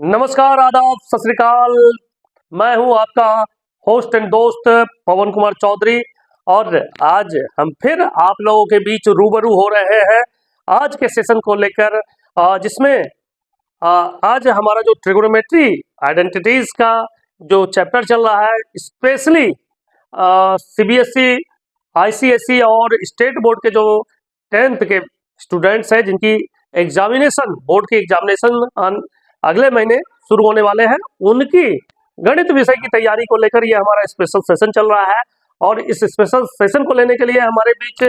नमस्कार, आदाब, सत श्री अकाल। मैं हूं आपका होस्ट एंड दोस्त पवन कुमार चौधरी और आज हम फिर आप लोगों के बीच रूबरू हो रहे हैं आज के सेशन को लेकर, जिसमें आज हमारा जो ट्रिगोनोमेट्री आइडेंटिटीज का जो चैप्टर चल रहा है, स्पेशली सीबीएसई, आईसीएसई और स्टेट बोर्ड के जो 10th के स्टूडेंट्स हैं, जिनकी एग्जामिनेशन, बोर्ड की एग्जामिनेशन अगले महीने शुरू होने वाले हैं, उनकी गणित विषय की तैयारी को लेकर ये हमारा स्पेशल सेशन चल रहा है। और इस स्पेशल सेशन को लेने के लिए हमारे बीच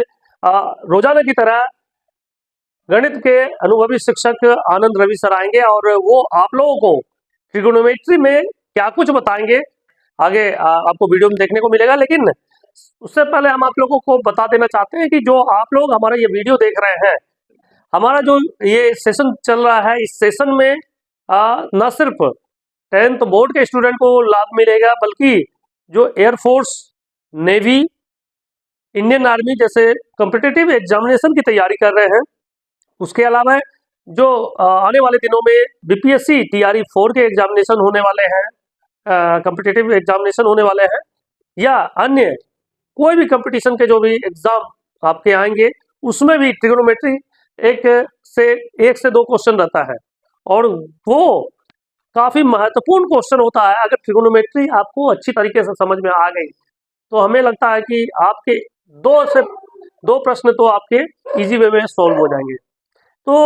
रोजाना की तरह गणित के अनुभवी शिक्षक आनंद रवि सर आएंगे और वो आप लोगों को ट्रिगोनोमेट्री में क्या कुछ बताएंगे, आगे आपको वीडियो में देखने को मिलेगा। लेकिन उससे पहले हम आप लोगों को बता देना चाहते हैं कि जो आप लोग हमारा ये वीडियो देख रहे हैं, हमारा जो ये सेशन चल रहा है, इस सेशन में न सिर्फ 10th बोर्ड के स्टूडेंट को लाभ मिलेगा, बल्कि जो एयरफोर्स, नेवी, इंडियन आर्मी जैसे कॉम्पिटिटिव एग्जामिनेशन की तैयारी कर रहे हैं, उसके अलावा जो आने वाले दिनों में बीपीएससी टीआरई 4 के एग्जामिनेशन होने वाले हैं, कॉम्पिटिटिव एग्जामिनेशन होने वाले हैं, या अन्य कोई भी कंपटीशन के जो भी एग्जाम आपके आएंगे, उसमें भी ट्रिगोनोमेट्री एक से दो क्वेश्चन रहता है और वो काफी महत्वपूर्ण क्वेश्चन होता है। अगर ट्रिगोनोमेट्री आपको अच्छी तरीके से समझ में आ गई तो हमें लगता है कि आपके दो प्रश्न तो आपके इजी वे में सॉल्व हो जाएंगे। तो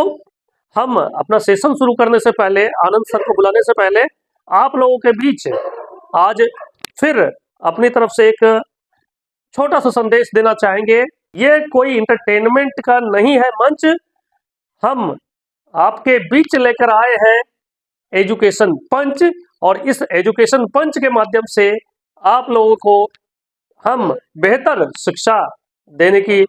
हम अपना सेशन शुरू करने से पहले, आनंद सर को बुलाने से पहले, आप लोगों के बीच आज फिर अपनी तरफ से एक छोटा सा संदेश देना चाहेंगे। ये कोई इंटरटेनमेंट का नहीं है मंच, हम आपके बीच लेकर आए हैं एजुकेशन पंच, और इस एजुकेशन पंच के माध्यम से आप लोगों को हम बेहतर शिक्षा देने की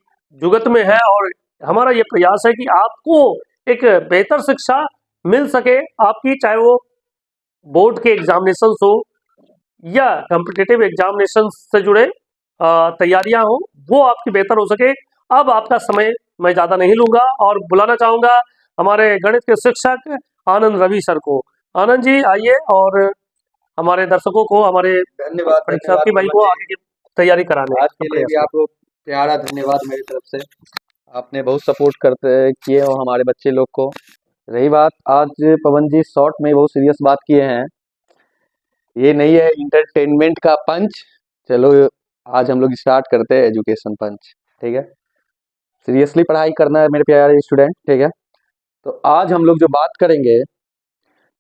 जुगत में है और हमारा ये प्रयास है कि आपको एक बेहतर शिक्षा मिल सके आपकी, चाहे वो बोर्ड के एग्जामिनेशन हो या कॉम्पिटिटिव एग्जामिनेशन से जुड़े तैयारियां हो, वो आपकी बेहतर हो सके। अब आपका समय मैं ज़्यादा नहीं लूँगा और बुलाना चाहूँगा हमारे गणित के शिक्षक आनंद रवि सर को। आनंद जी आइए और हमारे दर्शकों को, हमारे परीक्षार्थी भाई को आगे की तैयारी कराने आज के लिए भी आपको प्यारा धन्यवाद मेरी तरफ से। आपने बहुत सपोर्ट किए हो हमारे बच्चे लोग को। रही बात, आज पवन जी शॉर्ट में बहुत सीरियस बात किए हैं, ये नहीं है इंटरटेनमेंट का पंच। चलो आज हम लोग स्टार्ट करते हैं एजुकेशन पंच, ठीक है। सीरियसली पढ़ाई करना है मेरे प्यारे स्टूडेंट, ठीक है। तो आज हम लोग जो बात करेंगे,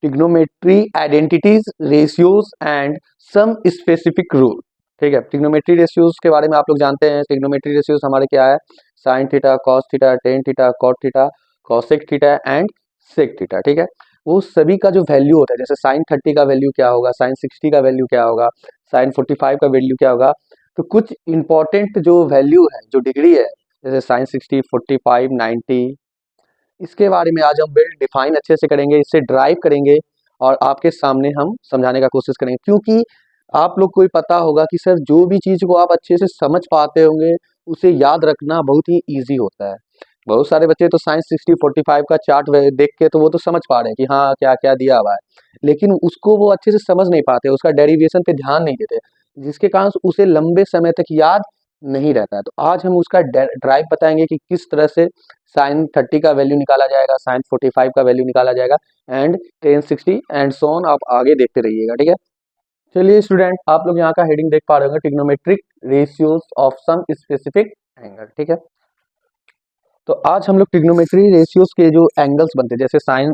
trigonometry identities, ratios and some specific rule, ठीक है। ट्रिग्नोमेट्री रेशियोज के बारे में आप लोग जानते हैं। ट्रिग्नोमेट्री रेशियोज हमारे क्या है? Sine theta, cos theta, tan theta, cot theta, cosec theta and sec theta, ठीक है। वो सभी का जो वैल्यू होता है, जैसे साइन 30 का वैल्यू क्या होगा, साइन 60 का वैल्यू क्या होगा, साइन 45 का वैल्यू क्या होगा। तो कुछ इंपॉर्टेंट जो वैल्यू है, जो डिग्री है, जैसे साइन 60, 45, 90, इसके बारे में आज हम वेल डिफाइन अच्छे से करेंगे, इससे ड्राइव करेंगे और आपके सामने हम समझाने का कोशिश करेंगे। क्योंकि आप लोग को पता होगा कि सर जो भी चीज़ को आप अच्छे से समझ पाते होंगे, उसे याद रखना बहुत ही ईजी होता है। बहुत सारे बच्चे तो साइंस 60, 45 का चार्ट देख के तो वो तो समझ पा रहे हैं कि हाँ क्या क्या दिया हुआ है, लेकिन उसको वो अच्छे से समझ नहीं पाते, उसका डेरिवेशन पे ध्यान नहीं देते, जिसके कारण उसे लंबे समय तक याद नहीं रहता है। तो आज हम उसका ड्राइव बताएंगे कि किस तरह से साइन 30 का वैल्यू निकाला जाएगा, साइन 45 का वैल्यू निकाला जाएगा and ten 60 and so on. आप आगे देखते रहिएगा, ठीक है। चलिए स्टूडेंट, आप लोग यहाँ का हेडिंग देख पा रहे होंगे, trigonometric ratios of some specific angle, ठीक है। तो आज हम लोग ट्रिग्नोमेट्री रेशियोज के जो एंगल्स बनते हैं, जैसे साइन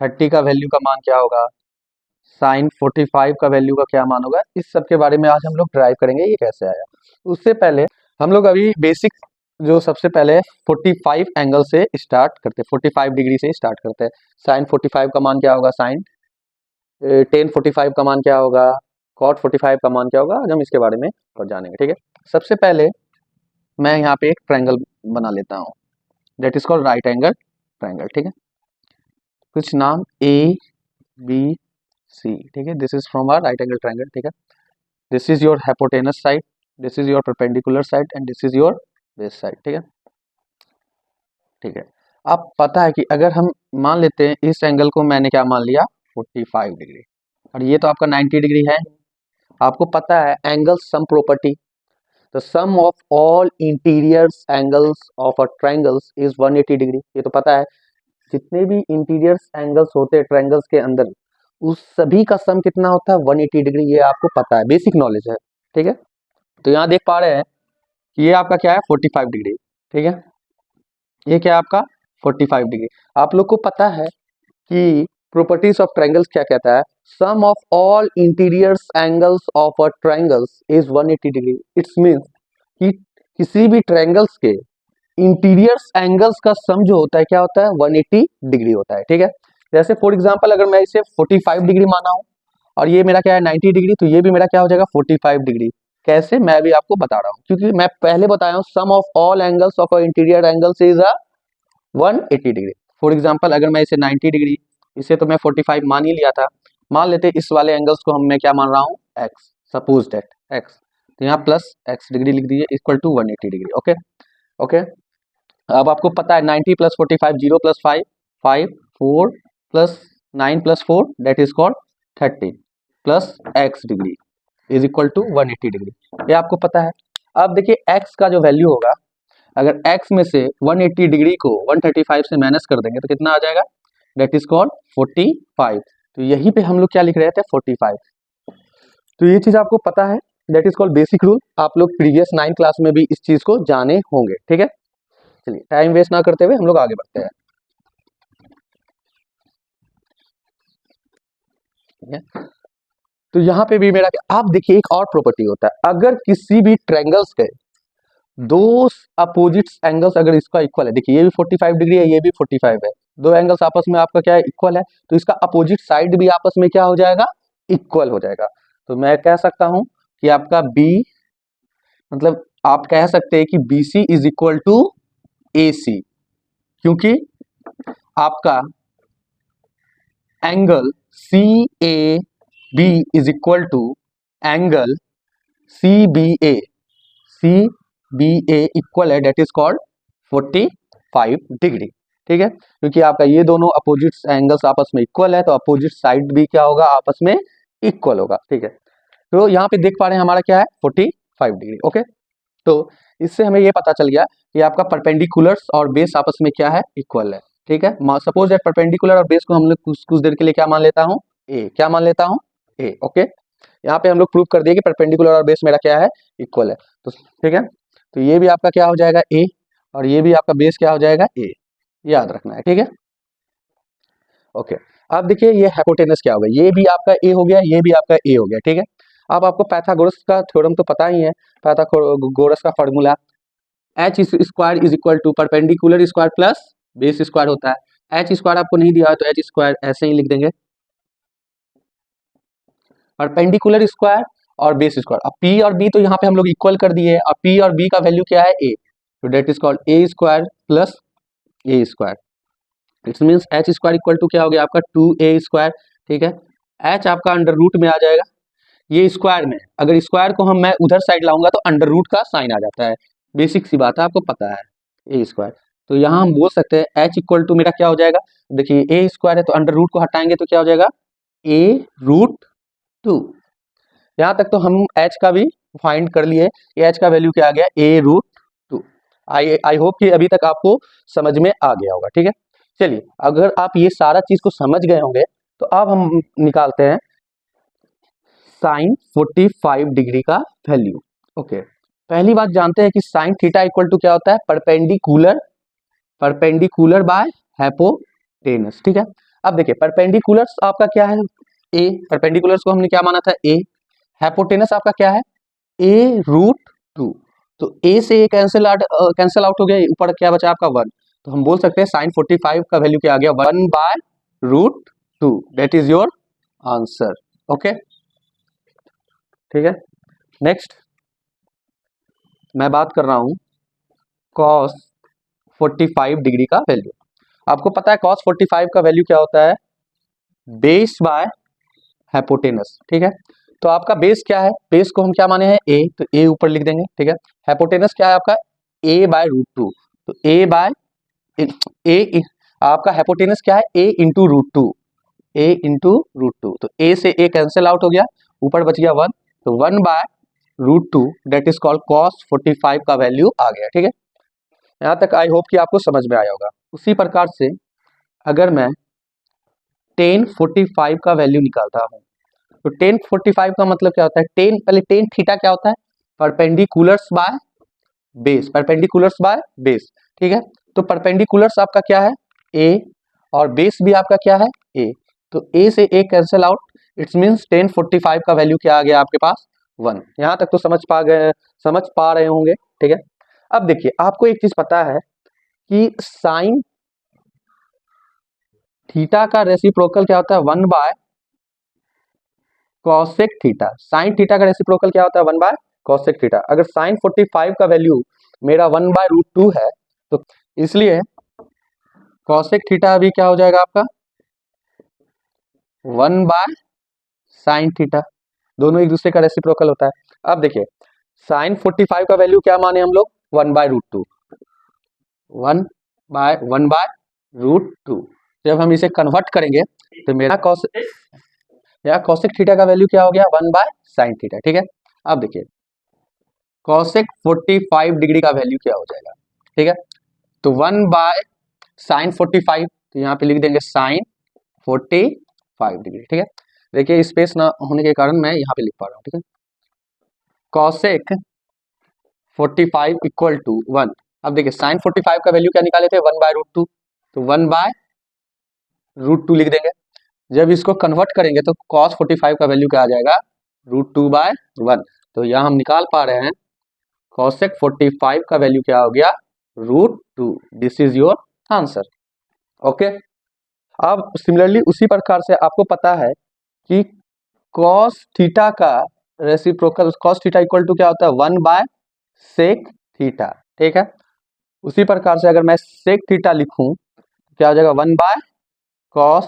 30 का वैल्यू का मान क्या होगा, साइन 45 का वैल्यू का क्या मान होगा, इस सब के बारे में आज हम लोग ड्राइव करेंगे ये कैसे आया। उससे पहले हम लोग अभी बेसिक जो सबसे पहले 45 एंगल से स्टार्ट करते हैं, 45 डिग्री से स्टार्ट करते हैं। साइन 45 का मान क्या होगा, साइन टेन 45 का मान क्या होगा, कॉट 45 का मान क्या होगा, आज हम इसके बारे में और जानेंगे, ठीक है। सबसे पहले मैं यहाँ पे एक ट्रायंगल बना लेता हूँ, that is called right angle triangle, ठीक है। कुछ नाम ए बी सी, ठीक है। This is from our right angle triangle, ठीक है। This is your hypotenuse side, this is your perpendicular side and this is your base side, ठीक है, ठीक है। अब पता है कि अगर हम मान लेते हैं इस एंगल को मैंने क्या मान लिया 45 डिग्री, और ये तो आपका 90 डिग्री है। आपको पता है angle sum property, the sum of all interior angles of a triangles is 180 degree. ये तो पता है, जितने भी इंटीरियर एंगल्स होते हैं ट्रायंगल्स के अंदर, उस सभी का सम कितना होता है 180 डिग्री। ये आपको पता है, बेसिक नॉलेज है, ठीक है। तो यहाँ देख पा रहे हैं कि ये आपका क्या है 45 डिग्री, ठीक है। ये क्या है आपका 45 डिग्री। आप लोग को पता है कि प्रॉपर्टीज ऑफ ट्रायंगल्स क्या कहता है, sum of all interior angles of a triangles is 180 degree. It's means कि किसी भी ट्रायंगल्स के इंटीरियर एंगल्स का सम जो होता है क्या होता है 180 डिग्री होता है, ठीक है। जैसे फॉर एग्जांपल अगर मैं इसे 45 डिग्री माना हूं और ये मेरा क्या है 90 डिग्री, तो ये भी मेरा क्या हो जाएगा 45 डिग्री। कैसे, मैं भी आपको बता रहा हूँ, क्योंकि मैं पहले बताया हूँ sum of all angles of interior angles is a 180 degree. For example अगर मैं इसे 90 डिग्री, इसे तो मैं 45 मान ही लिया था, मान लेते इस वाले एंगल्स को हम मैं क्या मान रहा हूँ x, सपोज दैट x, तो यहाँ प्लस x डिग्री लिख दीजिए equal to 180 degree. Okay okay. अब आपको पता है 90 plus 45 0 plus 5 5 4 plus 9 plus 4 that is called 30 plus x degree is equal to 180 degree. ये आपको पता है। अब देखिए x का जो वैल्यू होगा, अगर x में से 180 डिग्री को 135 से माइनस कर देंगे तो कितना आ जाएगा, दैट इज कॉल्ड 45। तो यहीं पे हम लोग क्या लिख रहे थे 45। तो ये चीज आपको पता है, that is called basic rule. आप लोग प्रीवियस 9 क्लास में भी इस चीज को जाने होंगे, ठीक है। चलिए टाइम वेस्ट ना करते हुए हम लोग आगे बढ़ते हैं, ठीक है। तो यहाँ पे भी मेरा, आप देखिए एक और प्रॉपर्टी होता है, अगर किसी भी ट्रायंगल्स के दो अपोजिट एंगल्स अगर इसका इक्वल है, देखिए ये भी 45 डिग्री है, ये भी 45 है, दो एंगल्स आपस में आपका क्या है इक्वल है, तो इसका अपोजिट साइड भी आपस में क्या हो जाएगा इक्वल हो जाएगा। तो मैं कह सकता हूं कि आपका बी, मतलब आप कह सकते हैं कि B C is equal to A C, क्योंकि आपका angle C A B is equal to angle C B A, C B A equal है, डेट इज कॉल्ड 45 डिग्री, ठीक है। क्योंकि आपका ये दोनों अपोजिट एंगल्स आपस में इक्वल है, तो अपोजिट साइड भी क्या होगा आपस में इक्वल होगा, ठीक है। तो यहाँ पे देख पा रहे हैं हमारा क्या है 45 डिग्री। ओके, तो इससे हमें ये पता चल गया कि आपका परपेंडिकुलर्स और बेस आपस में क्या है इक्वल है, ठीक है। सपोज दैट परपेंडिकुलर और बेस को हम लोग कुछ देर के लिए क्या मान लेता हूँ ए, क्या मान लेता हूँ ए। ओके, यहाँ पे हम लोग प्रूव कर दिए कि परपेंडिकुलर और बेस मेरा क्या है इक्वल है, तो ठीक है। तो ये भी आपका क्या हो जाएगा ए, और ये भी आपका बेस क्या हो जाएगा ए, याद रखना है, ठीक है। ओके, अब देखिए ये हाइपोटेनस क्या होगा, ये भी आपका ए हो गया, ये भी आपका ए हो गया, ठीक है। अब आपको पाइथागोरस का थ्योरम तो पता ही है, पाइथागोरस का formula H square is equal to perpendicular square plus base square होता है। एच स्क्वायर आपको नहीं दिया है तो एच स्क्वायर ऐसे ही लिख देंगे, परपेंडिकुलर स्क्वायर और बेस स्क्वायर। अब पी और बी तो यहाँ पे हम लोग इक्वल कर दिए, अब पी और बी का वैल्यू क्या है ए, तो that is called A square plus A square. It's means H square equal to क्या हो गया आपका 2a स्क्वायर, ठीक है। एच आपका अंडर रूट में आ जाएगा, ये स्क्वायर में, अगर स्क्वायर को हम मैं उधर साइड लाऊंगा तो अंडर रूट का साइन आ जाता है, बेसिक सी बात है, आपको पता है ए स्क्वायर। तो यहाँ हम बोल सकते हैं एच इक्वल टू मेरा क्या हो जाएगा, देखिए ए स्क्वायर है तो अंडर रूट को हटाएंगे तो क्या हो जाएगा ए रूट 2। यहाँ तक तो हम एच का भी फाइंड कर लिए, एच का वैल्यू क्या आ गया ए रूट 2। आई होप कि अभी तक आपको समझ में आ गया होगा, ठीक है। चलिए अगर आप ये सारा चीज को समझ गए होंगे तो अब हम निकालते हैं साइन 45 डिग्री का वैल्यू। ओके, पहली बात जानते हैं कि साइन थीटा इक्वल टू क्या होता है परपेंडिकुलर, परपेंडिकुलर बाय हाइपोटेनस, ठीक है। अब देखिए परपेंडिकुलर्स आपका क्या है ए, परपेंडिकुलर्स को हमने क्या माना था ए, हाइपोटेनस आपका क्या है ए रूट 2, तो ए से ए कैंसिल आउट हो गया, ऊपर क्या बचा आपका 1, तो हम बोल सकते हैं साइन 45 का वैल्यू क्या आ गया 1 by root 2, that is your answer. Okay, ठीक है। नेक्स्ट मैं बात कर रहा हूं cos 45 डिग्री का वैल्यू। आपको पता है cos 45 का वैल्यू क्या होता है बेस बाय हाइपोटेनस, ठीक है। तो आपका बेस क्या है, बेस को हम क्या माने हैं ए, तो ए ऊपर लिख देंगे, ठीक है। हाइपोटेनस क्या है आपका ए बाय रूट 2, तो ए बाय ए आपका हाइपोटेनस क्या है, ए इंटू रूट टू, ए इंटू रूट टू, तो ए से ए कैंसिल आउट हो गया, ऊपर बच गया 1, तो 1 by root two that is called cos 45 का वैल्यू आ गया। ठीक है, यहाँ तक आई होप कि आपको समझ में आया होगा। उसी प्रकार से अगर मैं tan 45 का वैल्यू निकालता हूँ, तो tan 45 का मतलब क्या होता है, पहले tan थीटा क्या होता है, perpendiculars by base, perpendiculars by base. ठीक है, तो परपेंडिकुलर्स आपका क्या है, a, और बेस भी आपका क्या है, a, तो a से a cancel out, it's means tan 45 का वैल्यू क्या आ गया आपके पास, 1। यहाँ तक तो समझ पा रहे होंगे। ठीक है, अब देखिए आपको एक चीज पता है कि साइन थीटा का रेसिप्रोकल क्या होता है, 1 bye cosec theta. Sine theta का रेसिप्रोकल क्या होता है, 1 बाय कॉसेक थीटा। अगर साइन 45 का वैल्यू मेरा 1 बाय रूट टू है, तो इसलिए कॉसेक थीटा भी क्या हो जाएगा आपका, 1 बाय साइन थीटा, दोनों एक दूसरे का रेसिप्रोकल होता है। अब देखिए साइन 45 का वैल्यू क्या माने हम लोग, 1 by root two, 1 by root two. जब हम इसे कन्वर्ट करेंगे तो मेरा कॉसेक थीटा का वैल्यू क्या हो गया, 1 बाय साइन थीटा। ठीक है, अब देखिए कॉसेक 45 डिग्री का वैल्यू क्या हो जाएगा। ठीक है, तो 1 बाय साइन 45, तो यहाँ पे लिख देंगे साइन 45 डिग्री। ठीक है, देखिए स्पेस ना होने के कारण मैं यहाँ पे लिख पा रहा हूँ। ठीक है, कॉसेक 45 इक्वल टू 1। अब देखिए साइन 45 का वैल्यू क्या निकाले थे, 1 बाय रूट टू, तो 1 बाय रूट टू लिख देंगे। जब इसको कन्वर्ट करेंगे तो cos 45 का वैल्यू क्या आ जाएगा, रूट टू बाय 1। तो यहाँ हम निकाल पा रहे हैं cosec 45 का वैल्यू क्या हो गया, root two. This is your answer. Okay, अब सिमिलरली उसी प्रकार से आपको पता है कि cos थीटा का reciprocal, cos theta equal to क्या होता है, 1 बाय सेक थीटा। ठीक है, उसी प्रकार से अगर मैं सेक थीटा लिखूं क्या हो जाएगा, 1 बाय cos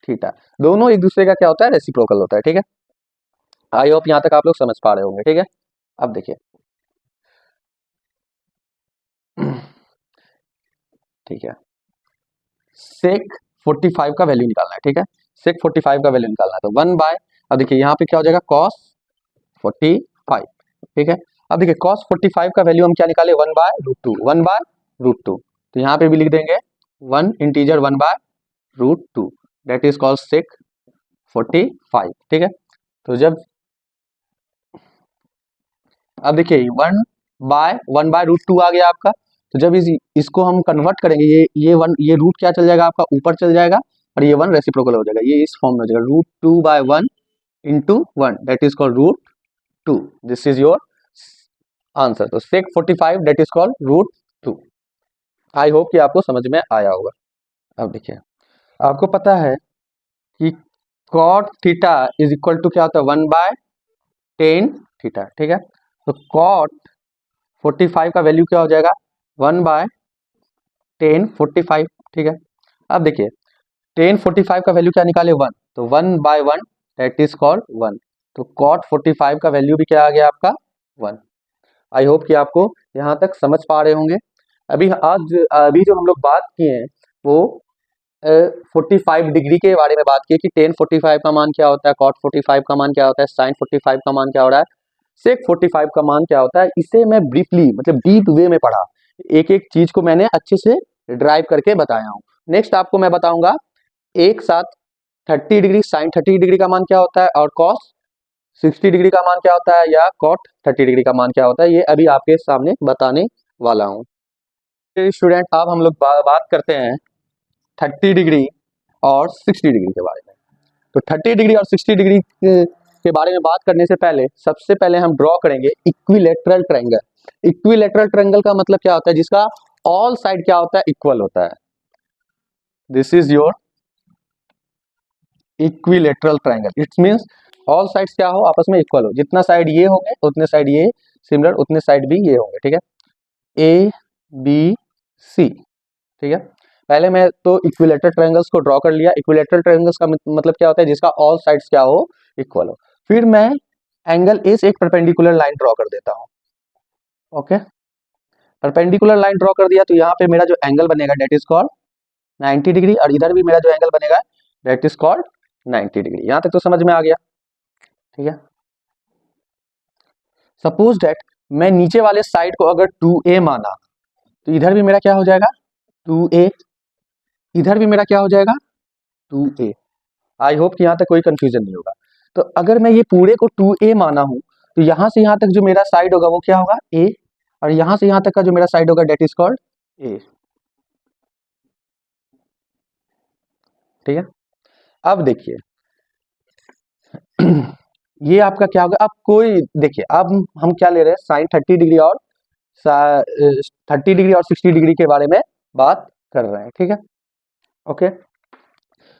थीटा। दोनों एक दूसरे का क्या होता है, रेसिप्रोकल होता है। ठीक है, आई होप यहां तक आप लोग समझ पा रहे होंगे। ठीक है, अब देखिए ठीक है, सेक 45 का वैल्यू निकालना है। ठीक है, सेक 45 का वैल्यू निकालना है, तो 1 बाय, अब देखिए यहाँ पे क्या हो जाएगा, cos 45। ठीक है, अब देखिए cos 45 का वैल्यू हम क्या निकाले, 1 by root two, 1 by root two, तो यहाँ पे भी लिख देंगे 1 integer 1 by root two, that is called sec 45। ठीक है, तो जब अब देखिए 1 बाय रूट टू आ गया आपका, तो जब इसको हम कन्वर्ट करेंगे, ये रूट क्या चल जाएगा आपका, ऊपर चल जाएगा, और ये 1 रेसिप्रोकल हो जाएगा, ये इस फॉर्म में हो जाएगा, root two by 1 into 1, that is called root two. This is your answer. तो sec 45 that is called root two. I hope कि आपको समझ में आया होगा। अब देखिए आपको पता है कि cot theta is equal to क्या होता है, 1 बाय टेन थीटा। ठीक है, तो कॉट 45 का वैल्यू क्या हो जाएगा, 1 बाय टेन 45। ठीक है, अब देखिए टेन 45 का वैल्यू क्या निकाले, 1, तो 1 बाय 1 दैट इज कॉल्ड 1, तो कॉट 45 का वैल्यू भी क्या आ गया आपका, 1। आई होप कि आपको यहाँ तक समझ पा रहे होंगे। अभी जो हम लोग बात किए हैं वो 45 डिग्री के बारे में बात की कि टेन 45 का मान क्या होता है, कॉट 45 का मान क्या होता है, साइन 45 का मान क्या हो रहा है, सेक 45 का मान क्या होता है। इसे मैं ब्रीफली मतलब डीप वे में पढ़ा, एक एक चीज को मैंने अच्छे से ड्राइव करके बताया हूँ। नेक्स्ट आपको मैं बताऊंगा एक साथ 30 डिग्री साइन 30 डिग्री का मान क्या होता है, और कॉस 60 डिग्री का मान क्या होता है, या कॉट 30 डिग्री का मान क्या होता है, ये अभी आपके सामने बताने वाला हूँ। स्टूडेंट अब हम लोग बात करते हैं 30 डिग्री और 60 डिग्री के बारे में। तो 30 डिग्री और 60 डिग्री के बारे में बात करने से पहले सबसे पहले हम ड्रॉ करेंगे इक्विलैटरल ट्रायंगल। इक्विलैटरल ट्रायंगल का मतलब क्या होता है, जिसका ऑल साइड क्या होता है, इक्वल होता है। This is your equilateral triangle. It means all sides क्या हो, आपस में इक्वल हो, जितना साइड ये होंगे उतने साइड ये सिमिलर, उतने साइड भी ये होंगे। ठीक है, ए बी सी। ठीक है, पहले मैं तो इक्विलैटरल ट्रायंगल्स को ड्रॉ कर लिया। इक्विलैटरल ट्रायंगल्स का मतलब क्या होता है, जिसका ऑल साइड्स क्या हो, इक्वल हो। फिर मैं एंगल ए से एक परपेंडिकुलर लाइन ड्रॉ कर देता हूं। ओके, परपेंडिकुलर लाइन ड्रॉ कर दिया तो यहाँ पे मेरा जो एंगल बनेगा डेट इज कॉल्ड 90 डिग्री, और इधर भी मेरा जो एंगल बनेगा डेट इज कॉल्ड 90 डिग्री। यहाँ तक तो समझ में आ गया, ठीक है। सपोज डेट मैं नीचे वाले साइड को अगर 2a माना तो इधर भी मेरा क्या हो जाएगा 2a, इधर भी मेरा क्या हो जाएगा 2a। आई होप कि यहाँ तक कोई कंफ्यूजन नहीं होगा। तो अगर मैं ये पूरे को 2a माना हूं तो यहाँ से यहाँ तक जो मेरा साइड होगा वो क्या होगा a, और यहाँ से यहाँ तक का जो मेरा साइड होगा डेट इज कॉल्ड a, ठीक है। अब देखिए ये आपका क्या होगा, अब कोई देखिए अब हम क्या ले रहे हैं साइन 30 डिग्री और 30 डिग्री और 60 डिग्री के बारे में बात कर रहे हैं, ठीक है। ओके,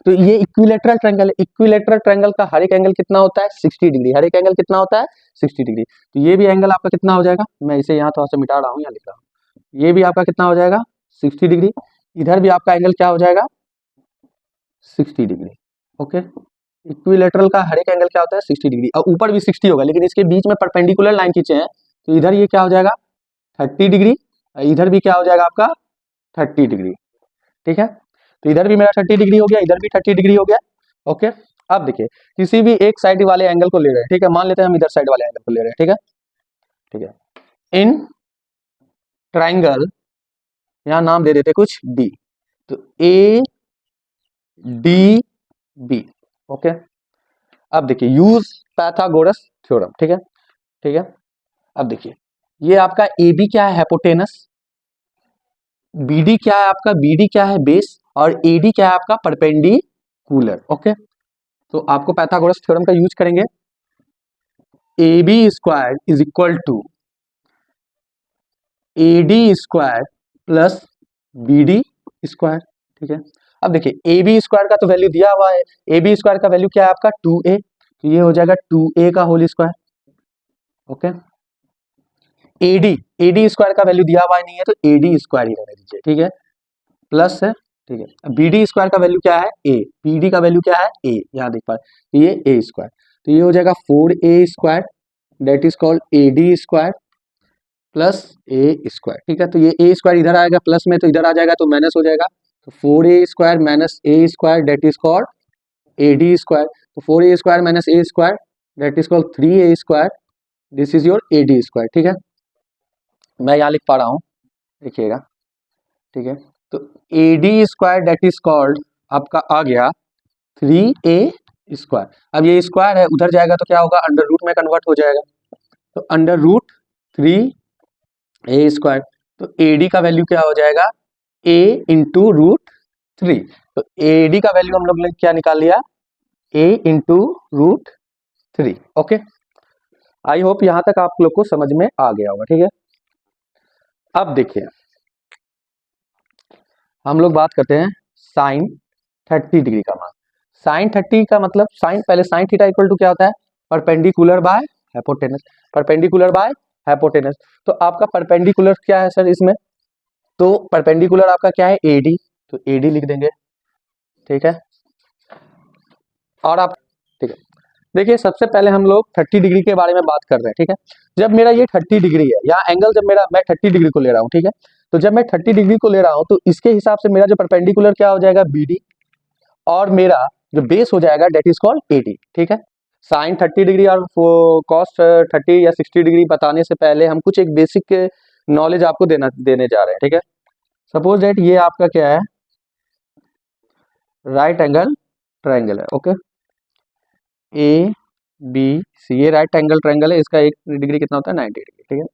तो ये इक्विलेटरल ट्रायंगल है। इक्विलेटरल ट्रायंगल का हर एक एंगल कितना होता है 60 डिग्री, हर एक एंगल कितना होता है 60 डिग्री। तो ये भी एंगल आपका कितना हो जाएगा, मैं इसे यहाँ थोड़ा सा मिटा रहा हूँ, यहाँ लिख रहा हूँ, ये भी आपका कितना हो जाएगा 60 डिग्री। इधर भी आपका एंगल क्या हो जाएगा 60 डिग्री। ओके, इक्विलेटरल का हर एक एंगल क्या होता है 60 डिग्री, और ऊपर भी 60 होगा, लेकिन इसके बीच में परपेंडिकुलर लाइन खींचे हैं तो इधर ये क्या हो जाएगा 30 डिग्री, इधर भी क्या हो जाएगा आपका 30 डिग्री, ठीक है। तो इधर भी मेरा 30 डिग्री हो गया, इधर भी 30 डिग्री हो गया। ओके, अब देखिए किसी भी एक साइड वाले एंगल को ले रहे हैं, ठीक है, मान लेते हैं हम इधर साइड वाले एंगल को ले रहे हैं, ठीक है, ठीक है। इन ट्रायंगल यहाँ नाम दे देते कुछ डी, तो ए डी बी। ओके, अब देखिए यूज पाइथागोरस थ्योरम, ठीक है, ठीक है। अब देखिए ये आपका ए बी क्या है हाइपोटेनस, बी डी क्या है आपका, बी डी क्या है बेस, और ए डी क्या है आपका परपेंडिकुलर। ओके, तो आपको पाइथागोरस थ्योरम का यूज करेंगे, A B square is equal to A D square plus B D square, ठीक है। अब देखिए ए बी स्क्वायर का तो वैल्यू दिया हुआ है, ए बी स्क्वायर का वैल्यू क्या है आपका 2a, तो ये हो जाएगा 2a का whole square. Okay, A D square का वैल्यू दिया हुआ नहीं है तो ए डी स्क्वायर ही रहने दीजिए, ठीक है, प्लस है, ठीक है। बी डी स्क्वायर का वैल्यू क्या है ए, बी डी का वैल्यू क्या है ए, यहाँ देख पाए तो ये ए स्क्वायर, तो ये हो जाएगा 4a square that is called A D square plus A square, ठीक है। तो ये ए स्क्वायर इधर आएगा प्लस में, तो इधर आ जाएगा तो माइनस हो जाएगा, तो 4a square minus A square that is called A D square, तो 4a square minus A square that is called 3a square, this is your A D square, ठीक है। मैं यहाँ लिख पा रहा हूँ, देखिएगा, ठीक है। तो ए D square that is called आपका आ गया 3a स्क्वायर। अब ये स्क्वायर है उधर जाएगा तो क्या होगा अंडर रूट में कन्वर्ट हो जाएगा, तो अंडर रूट 3a स्क्वायर, तो ए डी का वैल्यू क्या हो जाएगा a इंटू रूट 3, तो ए डी का वैल्यू हम लोग ने क्या निकाल लिया a into root 3। Okay, I hope यहां तक आप लोग को समझ में आ गया होगा, ठीक है। अब देखिए हम लोग बात करते हैं साइन 30 डिग्री का मान। साइन 30 का मतलब साइन, पहले साइन थीटा इक्वल टू क्या होता है perpendicular by hypotenuse, perpendicular by hypotenuse. तो आपका परपेंडिकुलर क्या है सर इसमें, तो परपेंडिकुलर आपका क्या है एडी, तो एडी लिख देंगे, ठीक है। और आप, ठीक है, देखिए सबसे पहले हम लोग 30 डिग्री के बारे में बात कर रहे हैं, ठीक है। जब मेरा ये 30 डिग्री है, यहाँ एंगल जब मेरा मैं 30 डिग्री को ले रहा हूँ, ठीक है, तो जब मैं 30 डिग्री को ले रहा हूँ तो इसके हिसाब से मेरा जो परपेंडिकुलर क्या हो जाएगा बीडी, और मेरा जो बेस हो जाएगा डेट इज कॉल्ड एडी, ठीक है। साइन 30 डिग्री और कॉस 30 या 60 डिग्री बताने से पहले हम कुछ एक बेसिक नॉलेज आपको देने जा रहे हैं, ठीक है। सपोज दैट ये आपका क्या है राइट एंगल ट्रायंगल है, ओके, ए बी सी, ये राइट एंगल ट्रायंगल है, इसका एक डिग्री कितना होता है 90 डिग्री, ठीक है,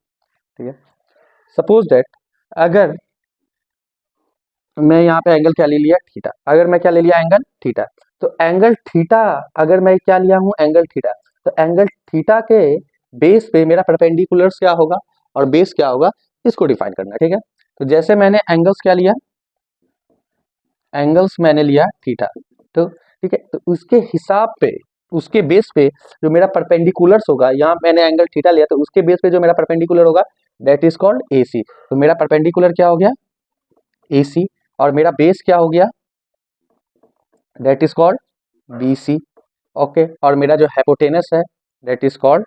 ठीक है। सपोज दैट अगर मैं यहाँ पे एंगल क्या ले लिया थीटा, अगर मैं क्या ले लिया एंगल थीटा, तो एंगल थीटा अगर मैं क्या लिया हूँ एंगल थीटा, तो एंगल थीटा के बेस पे मेरा परपेंडिकुलर्स क्या होगा और बेस क्या होगा इसको डिफाइन करना है, ठीक है। तो जैसे मैंने एंगल्स क्या लिया, एंगल्स मैंने लिया थीटा, तो ठीक है, तो उसके हिसाब पे उसके बेस पे जो मेरा परपेंडिकुलर्स होगा, यहाँ मैंने एंगल थीटा लिया तो उसके बेस पे जो मेरा परपेंडिकुलर होगा दैट इज कॉल्ड AC। तो मेरा परपेंडिकुलर क्या हो गया AC, और मेरा बेस क्या हो गया that is called BC। Okay, और मेरा जो हाइपोटेनस है दैट इज कॉल्ड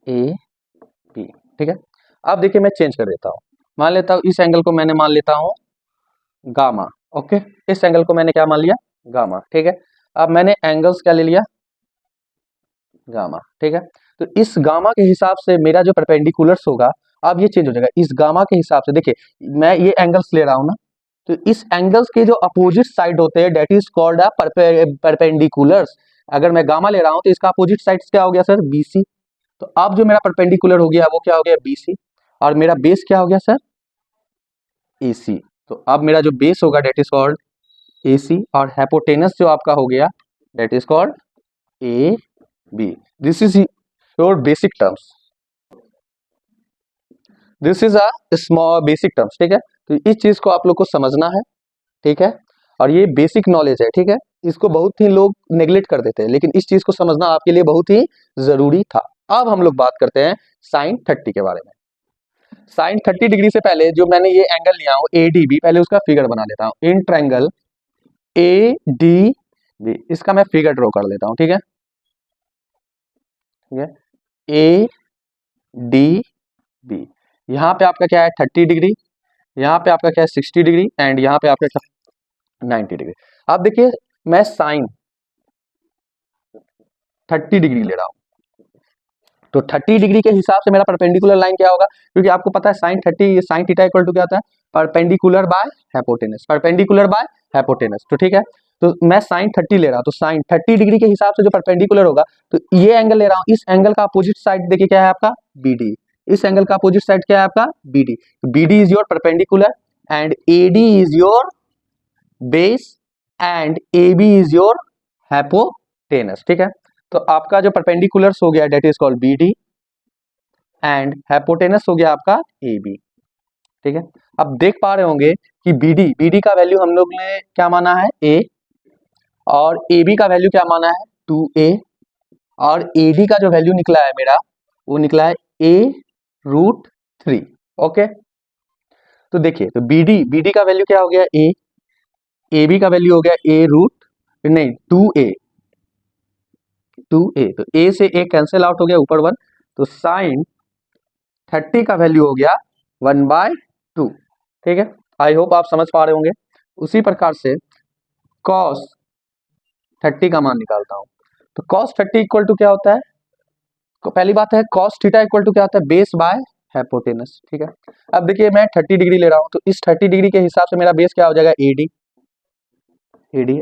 AB, ठीक है। अब देखिए मैं चेंज कर देता हूँ, मान लेता हूँ इस एंगल को मैंने मान लेता हूँ गामा। ओके, इस एंगल को मैंने क्या मान लिया, गामा। ठीक है, अब मैंने एंगल्स क्या ले लिया, गामा। ठीक है, तो इस गामा के हिसाब से मेरा जो परपेंडिकुलर्स होगा अब ये चेंज हो जाएगा। इस गामा के हिसाब से देखिए मैं ये एंगल्स ले रहा हूं ना, तो इस एंगल्स के जो अपोजिट साइड होते हैं that is called a perpendiculars. अगर मैं गामा ले रहा हूं तो इसका अपोजिट साइड क्या हो गया सर, बीसी। तो अब जो मेरा परपेंडिकुलर हो गया वो क्या हो गया, बीसी। और मेरा बेस क्या हो गया सर, एसी। तो अब मेरा जो बेस होगा डेट इज कॉल्ड एसी, और हाइपोटेनस जो आपका हो गया that is called A B. This is your basic terms, this is a small basic terms. ठीक है, तो इस चीज को आप लोग को समझना है। ठीक है, और ये बेसिक नॉलेज है। ठीक है, इसको बहुत ही लोग नेग्लेक्ट कर देते हैं, लेकिन इस चीज को समझना आपके लिए बहुत ही जरूरी था। अब हम लोग बात करते हैं साइन 30 के बारे में। साइन 30 डिग्री से पहले जो मैंने ये एंगल लिया हूं एडीबी, पहले उसका फिगर बना लेता हूं। In triangle A D B, इसका मैं फिगर ड्रॉ कर लेता हूं। ठीक है, ठीक है, ए डी बी, यहाँ पे आपका क्या है 30 डिग्री, यहाँ पे आपका क्या है 60 डिग्री, एंड यहाँ पे आपका क्या 90 डिग्री। अब देखिए मैं साइन 30 डिग्री ले रहा हूँ, तो 30 डिग्री के हिसाब से मेरा परपेंडिकुलर लाइन क्या होगा, क्योंकि आपको पता है sine 30 sine theta equal to क्या होता है, perpendicular by hypotenuse, perpendicular by hypotenuse. तो ठीक है, तो मैं साइन 30 ले रहा हूँ, तो साइन 30 डिग्री के हिसाब से जो परपेंडिकुलर होगा, तो ये एंगल ले रहा हूँ, इस एंगल का अपोजिट साइड देखिए क्या है आपका, बीडी। इस एंगल का अपोजिट साइड क्या है आपका, B D. B D is your perpendicular and A D is your base and A B is your hypotenuse. ठीक है, तो आपका जो परपेंडिकुलर्स हो गया that is called B D एंड हाइपोटेनस हो गया आपका ए बी। ठीक है, अब देख पा रहे होंगे कि बी डी का वैल्यू हम लोग ने क्या माना है, ए, और ए बी का वैल्यू क्या माना है, 2a, और ए डी का जो वैल्यू निकला है मेरा वो निकला है a√3। ओके, तो देखिए तो बी डी का वैल्यू क्या हो गया, ए बी का वैल्यू हो गया नहीं 2a, तो a से a कैंसिल आउट हो गया ऊपर 1, तो साइन 30 का वैल्यू हो गया 1/2। ठीक है, आई होप आप समझ पा रहे होंगे। उसी प्रकार से cos 30 का मान निकालता हूं, तो cos 30 इक्वल टू क्या होता है, तो पहली बात है cos थीटा इक्वल टू क्या होता है, बेस बाय हाइपोटेनस। ठीक है, अब देखिए मैं 30 डिग्री ले रहा हूं, तो इस 30 डिग्री के हिसाब से मेरा बेस क्या हो जाएगा, एडी,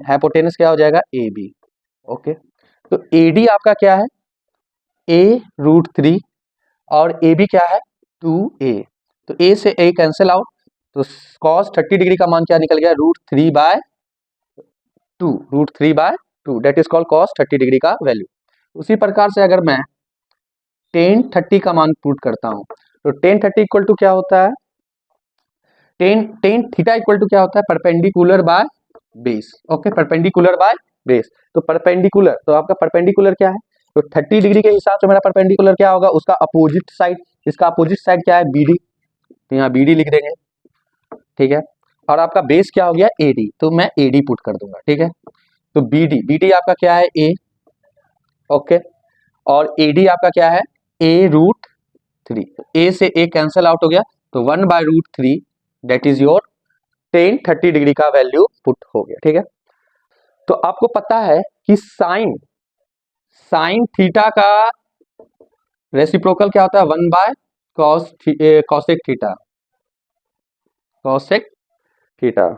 हाइपोटेनस क्या हो जाएगा, ए बी। ओके, तो एडी आपका क्या है, a√3, और ए बी क्या है 2a, तो a से a कैंसिल आउट, तो cos 30 डिग्री का मान क्या निकल गया, √3/2 that is called cos 30 degree का वैल्यू। उसी प्रकार से अगर मैं tan 30 का मान पुट करता हूं, तो tan 30 इक्वल टू क्या होता है, tan थीटा इक्वल टू क्या होता है, perpendicular by base. Okay, perpendicular by base, तो परपेंडिकुलर, तो आपका परपेंडिकुलर क्या है, तो 30 डिग्री के हिसाब से मेरा परपेंडिकुलर क्या होगा, उसका अपोजिट साइड, इसका अपोजिट साइड क्या है, बीडी, तो यहाँ बीडी लिख देंगे। ठीक है, और आपका बेस क्या हो गया, एडी, तो मैं एडी पुट कर दूंगा। ठीक है, तो बीडी आपका क्या है, ए। ओके, और एडी आपका क्या है, a√3, ए से ए कैंसिल आउट हो गया, तो 1/√3 that is your tan 30 degree का वैल्यू पुट हो गया। ठीक है, तो आपको पता है कि साइन थीटा का रेसिप्रोकल क्या होता है, 1/cosec थीटा।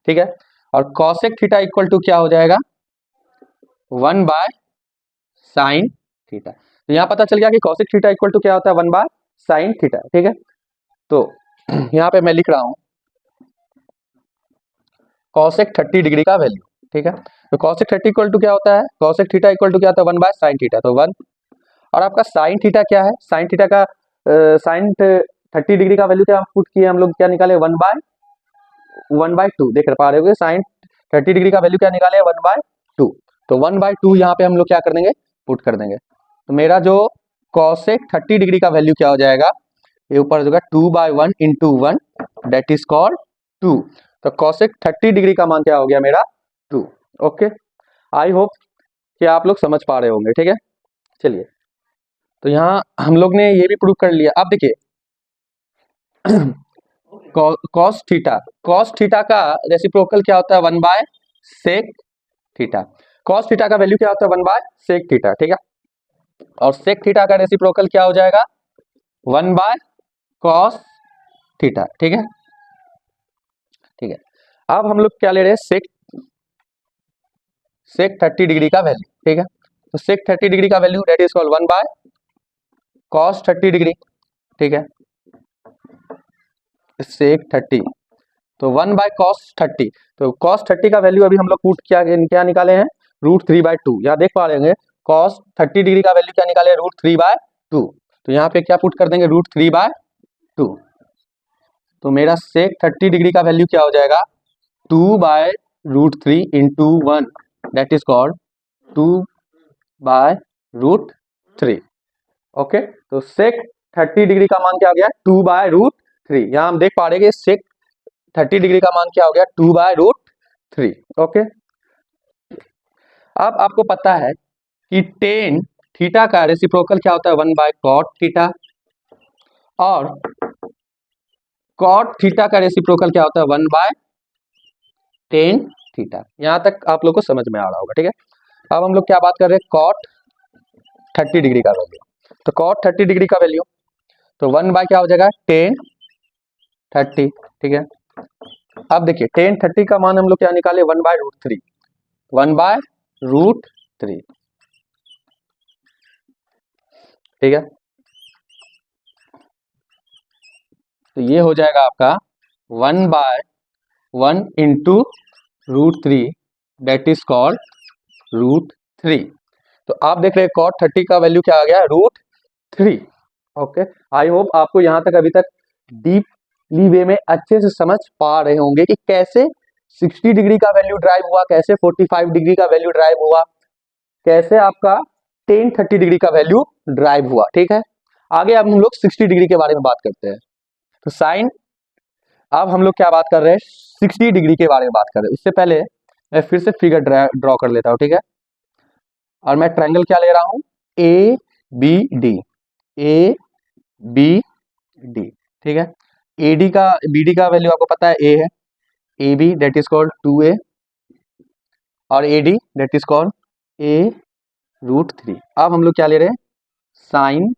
ठीक है, और cosec थीटा इक्वल टू क्या हो जाएगा, 1/sin थीटा। तो यहां पता चल गया कि cosec थीटा इक्वल टू क्या होता है, 1/sin थीटा। ठीक है, तो यहां पे मैं लिख रहा हूं cosec 30 डिग्री का वैल्यू। ठीक है, तो cosec 30 इक्वल टू क्या होता है, cosec थीटा इक्वल टू क्या होता है, 1/sin थीटा, तो 1, और आपका sin थीटा क्या है, sin थीटा का sin 30 डिग्री का वैल्यू क्या पुट किए हम लोग, क्या निकाले, 1/2। देख पा रहे हो, sin 30 डिग्री का वैल्यू क्या निकाले, 1/2, तो 1/2 यहाँ पे हम लोग क्या कर देंगे, पुट कर देंगे। तो मेरा जो cosec 30 डिग्री का वैल्यू क्या हो जाएगा, ये ऊपर होगा 2/1 × 1 डेट इज कॉल्ड 2, तो cosec 30 डिग्री का मान क्या हो गया मेरा, 2। ओके, आई होप कि आप लोग समझ पा रहे होंगे। ठीक है, चलिए, तो यहाँ हम लोग ने ये भी प्रूव कर लिया। अब देखिए कॉस थीटा का रेसिप्रोकल क्या होता है 1 by sec theta. Cos theta का वैल्यू क्या होता है 1 बाय सेक थीटा, ठीक है। और सेक थीटा का रेसिप्रोकल क्या हो जाएगा 1 बाय कॉस थीटा, ठीक है। ठीक है, अब हम लोग क्या ले रहे हैं सेक 30 डिग्री का वैल्यू, ठीक है। तो सेक 30 डिग्री का value that is called 1 by cos 30 degree, ठीक है। सेक 30 तो 1 बाय कॉस 30, तो कॉस 30 का वैल्यू अभी हम लोग पुट क्या निकाले हैं √3/2। यहाँ देख पा रहे होंगे कॉस 30 डिग्री का वैल्यू क्या निकाले √3/2, तो यहाँ पे क्या पुट कर देंगे √3/2। तो मेरा सेक 30 डिग्री का वैल्यू क्या हो जाएगा 2/√3 into 1 that is called 2/√3। Okay, तो सेक 30 डिग्री का मान क्या हो गया 2/√3। यहाँ हम देख पा रहे हैं कि सेक 30 डिग्री का मान क्या हो गया 2/√3। ओके, अब आपको पता है कि टेन थीटा का रेसिप्रोकल क्या होता है 1 बाय कॉट थीटा, और कॉट थीटा का रेसिप्रोकल क्या होता है 1 बाय टेन थीटा। यहां तक आप लोग को समझ में आ रहा होगा, ठीक है। अब हम लोग क्या बात कर रहे हैं कॉट 30 डिग्री का वैल्यू, तो कॉट 30 डिग्री का वैल्यू तो 1 बाय क्या हो जाएगा टेन 30, ठीक है। अब देखिए टेन 30 का मान हम लोग क्या निकाले 1/√3, 1/√3, ठीक है। तो ये हो जाएगा आपका 1/1 इंटू √3 दैट इज कॉल्ड √3। तो आप देख रहे हैं कॉट 30 का वैल्यू क्या आ गया √3। ओके, आई होप आपको यहाँ तक अभी तक डीपली वे में अच्छे से समझ पा रहे होंगे कि कैसे 60 डिग्री का वैल्यू ड्राइव हुआ, कैसे 45 डिग्री का वैल्यू ड्राइव हुआ, कैसे आपका टेन 30 डिग्री का वैल्यू ड्राइव हुआ, ठीक है। आगे अब हम लोग 60 डिग्री के बारे में बात करते हैं। तो साइन, अब हम लोग क्या बात कर रहे हैं 60 डिग्री के बारे में बात कर रहे हैं। उससे पहले मैं फिर से फिगर ड्रॉ कर लेता हूं, ठीक है। और मैं ट्रायंगल क्या ले रहा हूं A B D, A B D, ठीक है। एडी का बीडी का वैल्यू आपको पता है ए है, A B that is called 2a, और AD that is called a√3। अब हम लोग क्या ले रहे हैं साइन,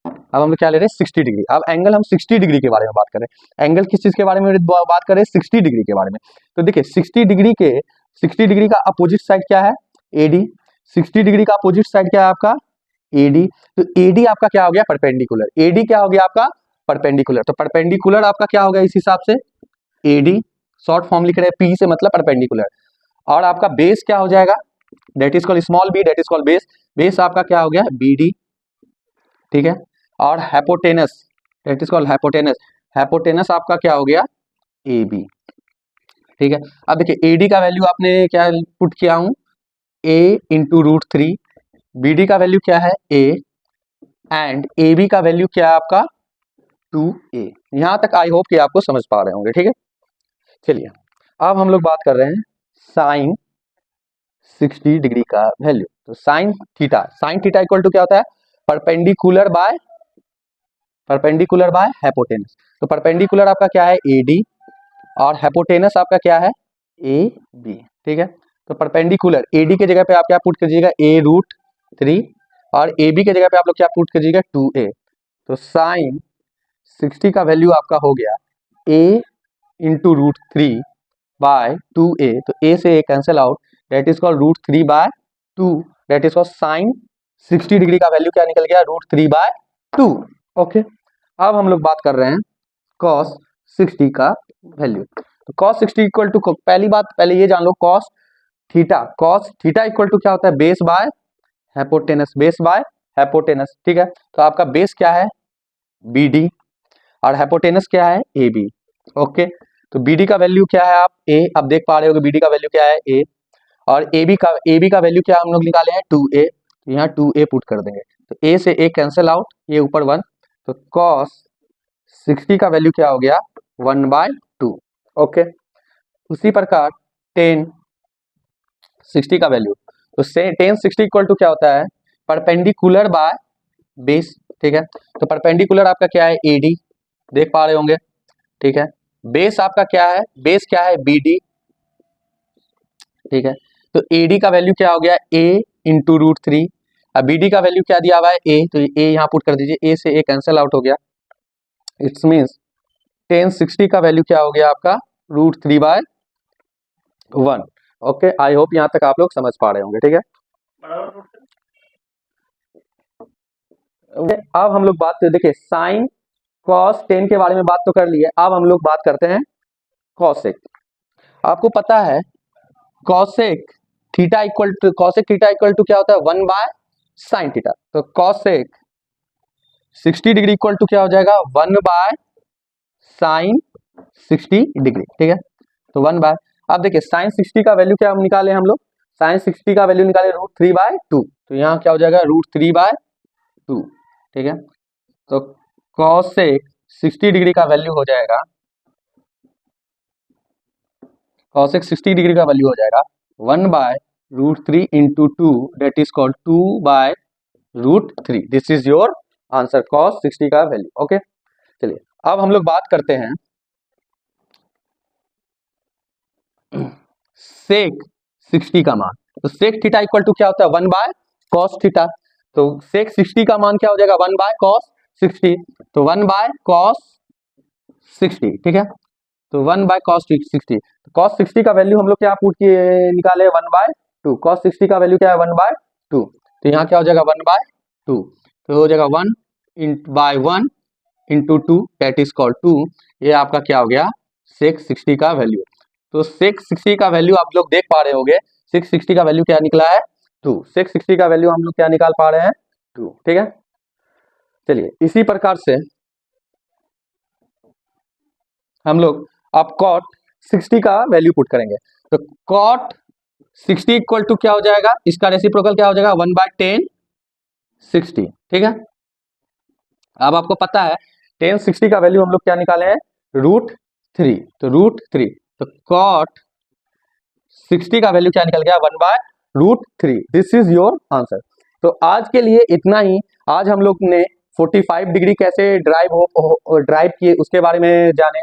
अब हम लोग क्या ले रहे हैं 60 डिग्री। अब एंगल हम 60 डिग्री के बारे में बात कर रहे हैं। एंगल किस चीज के बारे में बात कर रहे हैं 60 डिग्री के बारे में। तो देखिए 60 डिग्री का अपोजिट साइड क्या है एडी, 60 डिग्री का अपोजिट साइड क्या है आपका एडी। तो एडी आपका क्या हो गया परपेंडिकुलर, एडी क्या हो गया आपका परपेंडिकुलर। तो परपेंडिकुलर आपका क्या होगा इस हिसाब से एडी, शॉर्ट फॉर्म लिख रहे हैं पी से मतलब परपेंडिकुलर। और आपका बेस क्या हो जाएगा that is called small B that is called base, base आपका क्या हो गया बीडी, ठीक है। और hypotenuse that is called hypotenuse, hypotenuse आपका क्या हो गया ए बी, ठीक है। अब देखिए एडी का वैल्यू आपने क्या पुट किया हूं ए इंटू √3, बीडी का वैल्यू क्या है ए, एंड ए बी का वैल्यू क्या है आपका 2a। यहां तक आई होप कि आपको समझ पा रहे होंगे, ठीक है। चलिए अब हम लोग बात कर रहे हैं साइन 60 डिग्री का वैल्यू। तो साइन थीटा इक्वल टू क्या होता है परपेंडिकुलर बाय हाइपोटेनस। तो परपेंडिकुलर आपका क्या है एडी, और हाइपोटेनस आपका क्या है ए बी, ठीक है। तो परपेंडिकुलर एडी के जगह पे आप क्या पुट कीजिएगा a√3, और ए बी के जगह पे आप लोग क्या पुट कीजिएगा 2a। तो साइन 60 का वैल्यू आपका हो गया a इंटू √3 बाय 2a, तो a से a cancel out that is called √3/2 that is called sine 60 degree का वैल्यू क्या निकल गया √3/2। ओके, अब हम लोग बात कर रहे हैं cos 60 का वैल्यू। तो cos 60 इक्वल टू, पहले ये जान लो cos थीटा इक्वल टू क्या होता है बेस बाय हाइपोटेनस, ठीक है। तो आपका बेस क्या है BD और हाइपोटेनस क्या है AB। ओके, तो BD का वैल्यू क्या है आप A, अब देख पा रहे हो BD का वैल्यू क्या है A, और AB का वैल्यू क्या हम लोग निकाले हैं 2A, तो यहाँ 2A पुट कर देंगे। तो A से A कैंसिल आउट, ये ऊपर 1, तो cos 60 का वैल्यू क्या हो गया 1/2। ओके, उसी प्रकार tan 60 का वैल्यू, तो tan 60 इक्वल टू क्या होता है परपेंडिकुलर बाय बेस, ठीक है। तो परपेंडिकुलर आपका क्या है AD, देख पा रहे होंगे, ठीक है। बेस आपका क्या है, बेस क्या है, BD, ठीक है। तो AD का वैल्यू क्या हो गया, A इंटू रूट 3। अब BD का वैल्यू क्या दिया हुआ है, A, तो A यहाँ पुट कर दीजिए, A से A कैंसिल आउट हो गया। इट्स मीन्स 1060 का वैल्यू क्या हो गया आपका, √3/1। ओके, आई होप यहाँ तक आप लोग समझ पा रहे होंगे, ठीक है। अब हम लोग बात देखिए, साइन कॉस 10 के बारे में बात तो कर लिए, अब हम लोग बात करते हैं कॉसेक। आपको पता है कॉसेक थीटा इक्वल टू क्या होता है, 1/sin थीटा। तो कॉसेक 60 डिग्री इक्वल टू क्या हो जाएगा, 1/sin 60 डिग्री, ठीक है। तो 1 अब देखिए साइन 60 का वैल्यू क्या निकाले हम लोग, साइन 60 का वैल्यू निकाले √3/2। तो यहाँ क्या हो जाएगा, √3/2, ठीक है। तो कॉसेक 60 डिग्री का वैल्यू हो जाएगा, कॉसेक 60 डिग्री का वैल्यू हो जाएगा 1/√3 into 2, that is called 2/√3। This is your answer, cos 60 का वैल्यू। ओके, चलिए अब हम लोग बात करते हैं सेक 60 का मान। तो सेक थीटा इक्वल टू क्या होता है, 1/cos थीटा। तो सेक 60 का मान क्या हो जाएगा, 1/cos 60। तो 1/cos 60, ठीक है। तो 1/cos 60, cos 60 का वैल्यू हम लोग क्या पुट किए निकाले, 1/2। cos 60 का वैल्यू क्या है, 1/2। तो यहाँ क्या हो जाएगा, 1/2। तो हो जाएगा 1/1 इंटू 2, डेट इज कॉल्ड 2। ये आपका क्या हो गया, सेक 60 का वैल्यू। तो सेक 60 का वैल्यू आप लोग देख पा रहे होंगे, सेक 60 का वैल्यू क्या निकला है, 2। सेक 60 का वैल्यू हम लोग क्या निकाल पा रहे हैं, 2, ठीक है। चलिए इसी प्रकार से हम लोग अब cot 60 का वैल्यू पुट करेंगे। तो cot 60 इक्वल टू क्या हो जाएगा, इसका रेसिप्रोकल क्या हो जाएगा, 1/10 60, ठीक है। अब आपको पता है 10 60 का वैल्यू हम लोग क्या निकाले हैं, √3। तो √3, तो cot 60 का वैल्यू क्या निकल गया, 1/√3। This is your answer. तो आज के लिए इतना ही। आज हम लोग ने 45 डिग्री कैसे ड्राइव किए उसके बारे में जाने,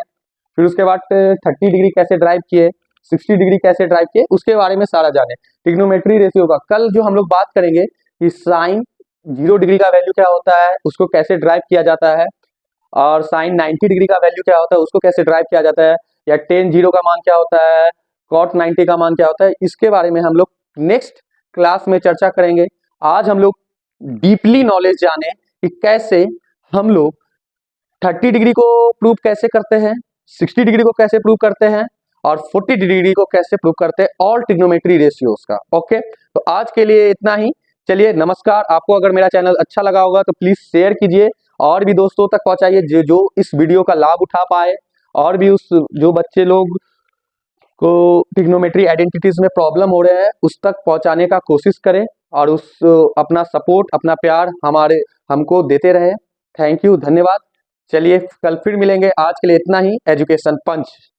फिर उसके बाद 30 डिग्री कैसे ड्राइव किए, 60 डिग्री कैसे ड्राइव किए, उसके बारे में सारा जाने। ट्रिग्नोमेट्री रेशियो का कल जो हम लोग बात करेंगे कि साइन 0 डिग्री का वैल्यू क्या होता है, उसको कैसे ड्राइव किया जाता है, और साइन 90 डिग्री का वैल्यू क्या होता है, उसको कैसे ड्राइव किया जाता है, या tan 0 का मान क्या होता है, cot 90 का मान क्या होता है, इसके बारे में हम लोग नेक्स्ट क्लास में चर्चा करेंगे। आज हम लोग डीपली नॉलेज जाने कि कैसे हम लोग 30 डिग्री को प्रूव कैसे करते हैं, 60 डिग्री को कैसे प्रूव करते हैं, और 40 डिग्री को कैसे प्रूव करते हैं, ऑल ट्रिग्नोमेट्री रेशियोज का। ओके, तो आज के लिए इतना ही। चलिए नमस्कार। आपको अगर मेरा चैनल अच्छा लगा होगा तो प्लीज शेयर कीजिए और भी दोस्तों तक पहुंचाइए जो इस वीडियो का लाभ उठा पाए, और भी उस जो बच्चे लोग को ट्रिग्नोमेट्री आइडेंटिटीज में प्रॉब्लम हो रहे हैं उस तक पहुंचाने का कोशिश करें, और उस अपना सपोर्ट अपना प्यार हमको देते रहे। थैंक यू, धन्यवाद। चलिए कल फिर मिलेंगे। आज के लिए इतना ही। एजुकेशन पंच।